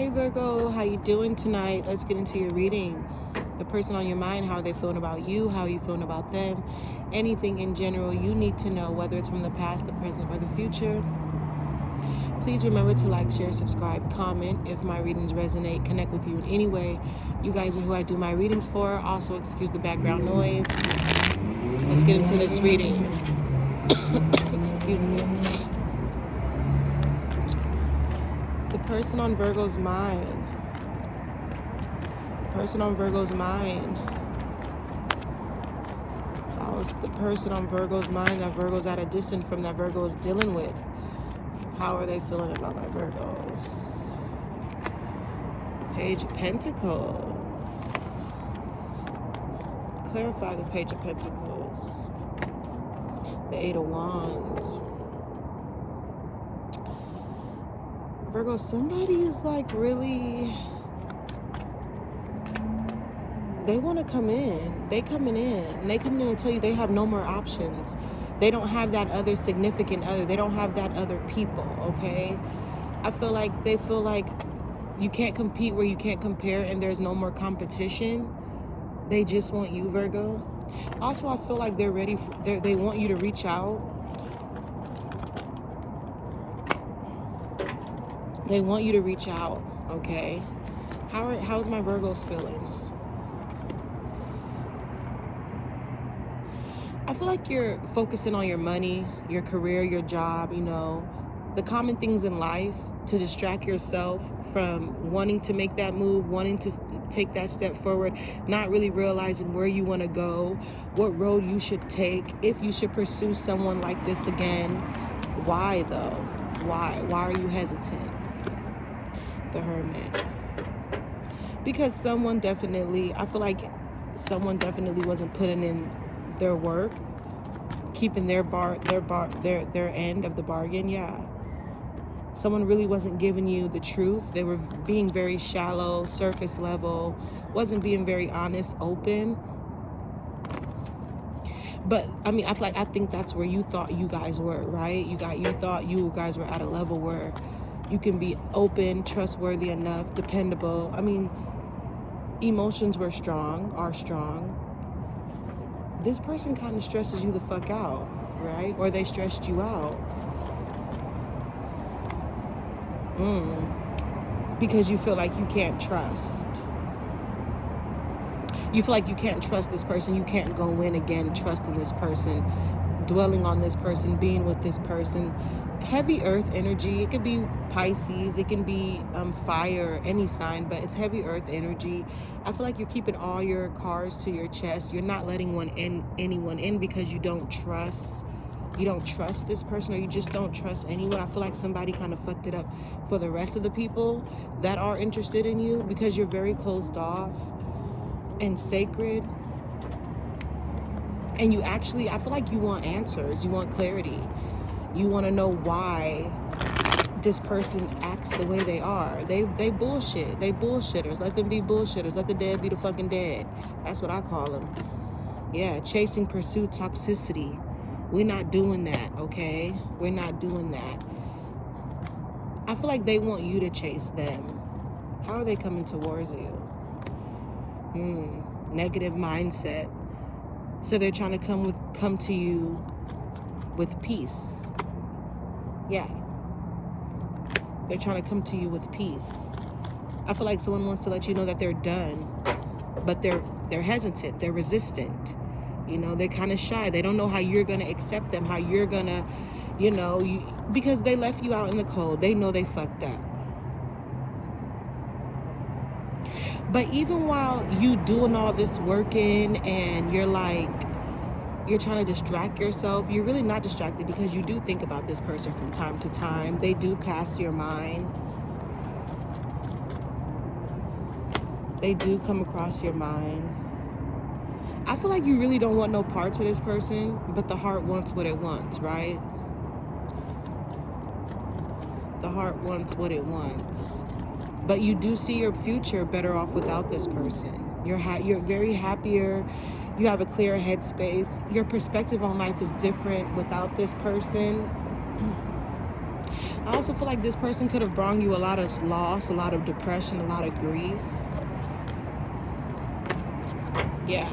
Hey Virgo, how you doing tonight? Let's get into your reading. The person on your mind, how are they feeling about you? How are you feeling about them? Anything in general you need to know, whether it's from the past, the present, or the future. Please remember to like, share, subscribe, comment if my readings resonate, connect with you in any way. You guys are who I do my readings for. Also, excuse the background noise. Let's get into this reading. Excuse me. The person on Virgo's mind. The person on Virgo's mind. How's the person on Virgo's mind that Virgo's at a distance from, that Virgo is dealing with? How are they feeling about my Virgos? Page of Pentacles. Clarify the Page of Pentacles. The Eight of Wands. Virgo, somebody is like really, they want to come in. They coming in. And they coming in and tell you they have no more options. They don't have that other significant other. They don't have that other people, okay? I feel like they feel like you can't compete where you can't compare, and there's no more competition. They just want you, Virgo. Also, I feel like they're ready. They want you to reach out. They want you to reach out, okay? How's my Virgos feeling? I feel like you're focusing on your money, your career, your job, you know, the common things in life to distract yourself from wanting to make that move, wanting to take that step forward, not really realizing where you want to go, what road you should take, if you should pursue someone like this again. Why though? Why are you hesitant? The Hermit. Because someone definitely, I feel like someone definitely wasn't putting in their work, keeping their end of the bargain. Yeah, someone really wasn't giving you the truth. They were being very shallow, surface level, wasn't being very honest, open. But I mean, I think that's where you thought you guys were, right? You thought you guys were at a level where you can be open, trustworthy enough, dependable. I mean, emotions are strong. This person kind of stresses you the fuck out, right? Or they stressed you out. Because you feel like you can't trust. You feel like you can't trust this person. You can't go in again trusting this person, dwelling on this person, being with this person. Heavy earth energy. It could be Pisces, it can be fire, any sign, but it's heavy earth energy. I feel like you're keeping all your cards to your chest. You're not letting anyone in because you don't trust this person, or you just don't trust anyone. I feel like somebody kind of fucked it up for the rest of the people that are interested in you, because you're very closed off and sacred. And you actually, I feel like you want answers, you want clarity. You want to know why this person acts the way they are. They bullshit. They bullshitters. Let them be bullshitters. Let the dead be the fucking dead. That's what I call them. Yeah, chasing, pursuit, toxicity. We're not doing that, okay? We're not doing that. I feel like they want you to chase them. How are they coming towards you? Negative mindset. So they're trying to come to you with peace. Yeah. They're trying to come to you with peace. I feel like someone wants to let you know that they're done, but they're hesitant, they're resistant. You know, they're kind of shy. They don't know how you're going to accept them, how you're going to, because they left you out in the cold. They know they fucked up. But even while you doing all this working and you're trying to distract yourself, you're really not distracted, because you do think about this person from time to time. They do pass your mind. They do come across your mind. I feel like you really don't want no parts of this person, but the heart wants what it wants, right? The heart wants what it wants. But you do see your future better off without this person. You're very happier. You have a clear headspace. Your perspective on life is different without this person. I also feel like this person could have brought you a lot of loss, a lot of depression, a lot of grief. Yeah.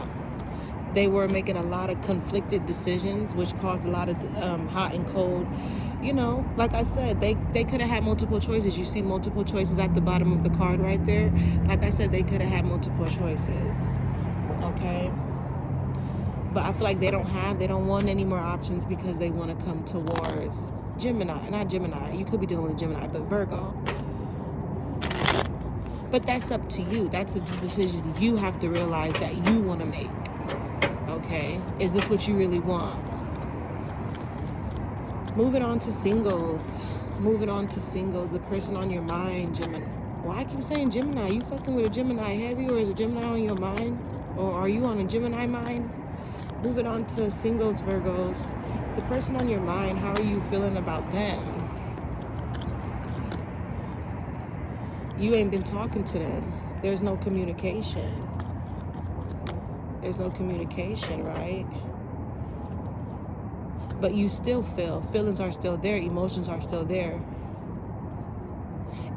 They were making a lot of conflicted decisions, which caused a lot of hot and cold. You know, like I said, they could have had multiple choices. You see multiple choices at the bottom of the card right there. Like I said, they could have had multiple choices. Okay? But I feel like they don't want any more options because they want to come towards Gemini. Not Gemini. You could be dealing with a Gemini, but Virgo. But that's up to you. That's a decision you have to realize that you want to make. Okay? Is this what you really want? Moving on to singles. The person on your mind, Gemini. Why I keep saying Gemini? You fucking with a Gemini heavy, or is a Gemini on your mind? Or are you on a Gemini mind? Moving on to singles, Virgos. The person on your mind, how are you feeling about them? You ain't been talking to them. There's no communication. Right? But you still feel. Feelings are still there. Emotions are still there.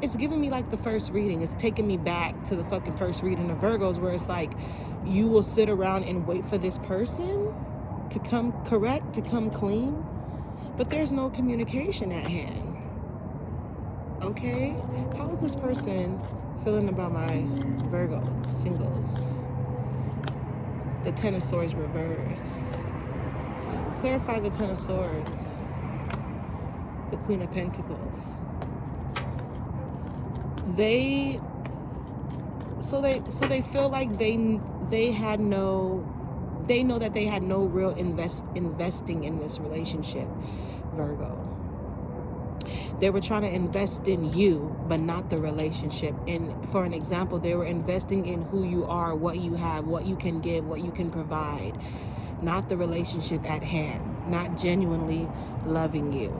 It's giving me like the first reading. It's taking me back to the fucking first reading of Virgos, where it's like you will sit around and wait for this person to come correct, to come clean. But there's no communication at hand. Okay? How is this person feeling about my Virgo singles? The Ten of Swords reverse. Clarify the Ten of Swords. The Queen of Pentacles. They feel like they know that they had no real investing in this relationship, Virgo. They were trying to invest in you, but not the relationship. And for an example, they were investing in who you are, what you have, what you can give, what you can provide, not the relationship at hand, not genuinely loving you.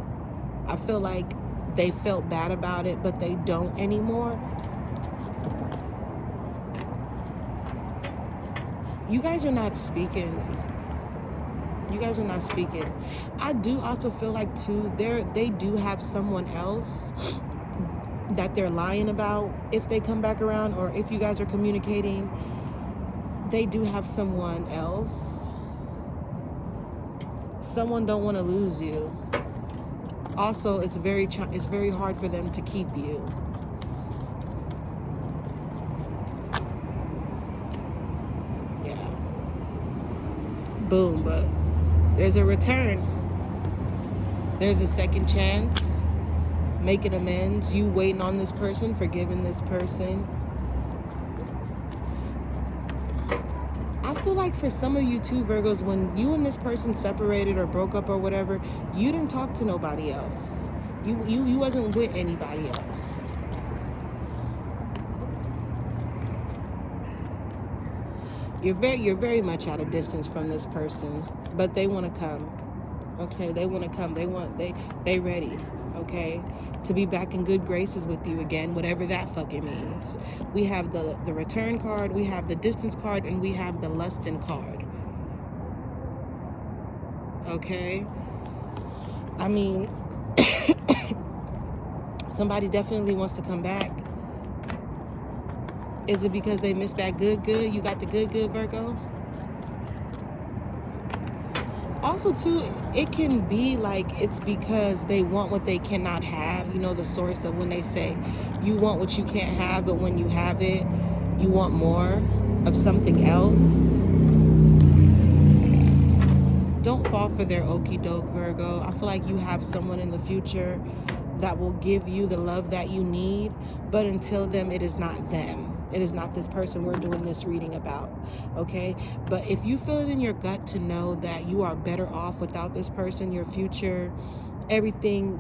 I feel like they felt bad about it, but they don't anymore. You guys are not speaking. I do also feel like too, they do have someone else that they're lying about if they come back around, or if you guys are communicating, they do have someone else. Someone don't want to lose you. Also, it's very hard for them to keep you. Yeah. Boom, but there's a return. There's a second chance. Making amends. You waiting on this person, forgiving this person. I feel like for some of you too, Virgos, when you and this person separated or broke up or whatever, you didn't talk to nobody else. You wasn't with anybody else. You're very much at a distance from this person, but they want to come. Okay, they want to come. They ready. Okay, to be back in good graces with you again, whatever that fucking means. We have the return card, we have the distance card, and we have the lusting card. Okay, I mean, somebody definitely wants to come back. Is it because they missed that good? You got the good, Virgo? Also, too, it can be like it's because they want what they cannot have. You know, the source of when they say you want what you can't have, but when you have it, you want more of something else. Don't fall for their okie doke, Virgo. I feel like you have someone in the future that will give you the love that you need, but until then, it is not them. It is not this person we're doing this reading about, okay? But if you feel it in your gut to know that you are better off without this person, your future, everything